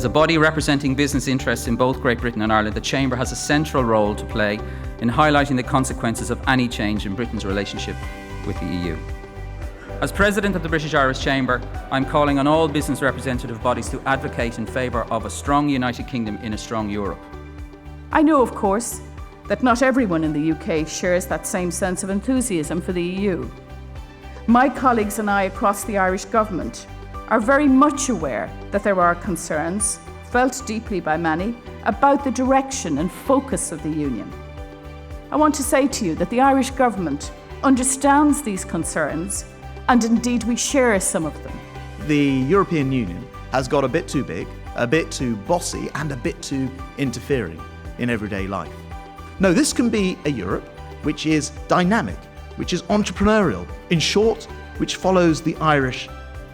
a body representing business interests in both Great Britain and Ireland, the Chamber has a central role to play in highlighting the consequences of any change in Britain's relationship with the EU. As President of the British Irish Chamber, I'm calling on all business representative bodies to advocate in favour of a strong United Kingdom in a strong Europe. I know, of course, that not everyone in the UK shares that same sense of enthusiasm for the EU. My colleagues and I across the Irish Government are very much aware that there are concerns, felt deeply by many, about the direction and focus of the Union. I want to say to you that the Irish Government understands these concerns, and indeed we share some of them. The European Union has got a bit too big, a bit too bossy, and a bit too interfering in everyday life. No, this can be a Europe which is dynamic, which is entrepreneurial, in short, which follows the Irish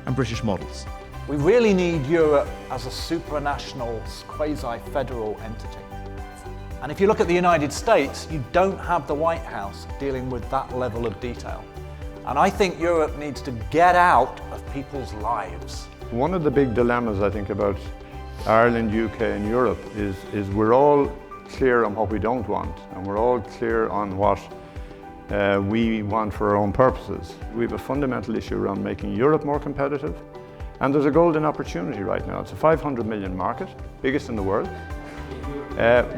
and British models. We really need Europe as a supranational, quasi-federal entity. And if you look at the United States, you don't have the White House dealing with that level of detail. And I think Europe needs to get out of people's lives. One of the big dilemmas, I think, about Ireland, UK and Europe is we're all clear on what we don't want, and we're all clear on what we want for our own purposes. We have a fundamental issue around making Europe more competitive, and there's a golden opportunity right now. It's a 500 million market, biggest in the world.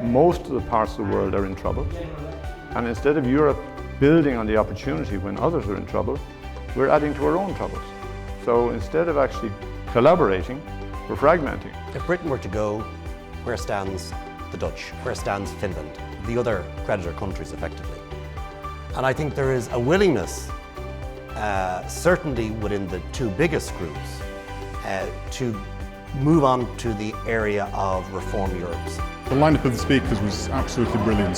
Most of the parts of the world are in trouble, and instead of Europe building on the opportunity when others are in trouble, we're adding to our own troubles. So instead of actually collaborating, we're fragmenting. If Britain were to go, where stands the Dutch? Where stands Finland? The other creditor countries, effectively. And I think there is a willingness, certainly within the two biggest groups, to move on to the area of Reform Europe's. The lineup of the speakers was absolutely brilliant.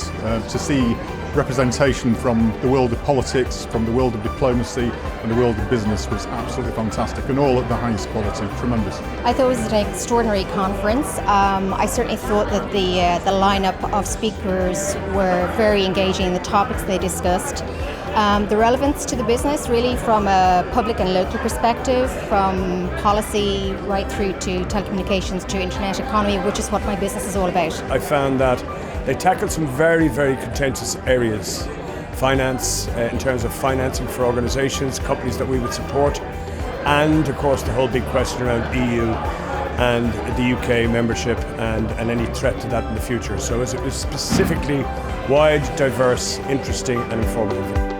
To see representation from the world of politics, from the world of diplomacy and the world of business was absolutely fantastic, and all at the highest quality. Tremendous. I thought it was an extraordinary conference. I certainly thought that the lineup of speakers were very engaging in the topics they discussed. The relevance to the business, really, from a public and local perspective, from policy right through to telecommunications to internet economy, which is what my business is all about. I found that they tackled some very, very contentious areas. Finance, in terms of financing for organisations, companies that we would support, and of course the whole big question around EU and the UK membership and any threat to that in the future. So it was specifically wide, diverse, interesting and informative.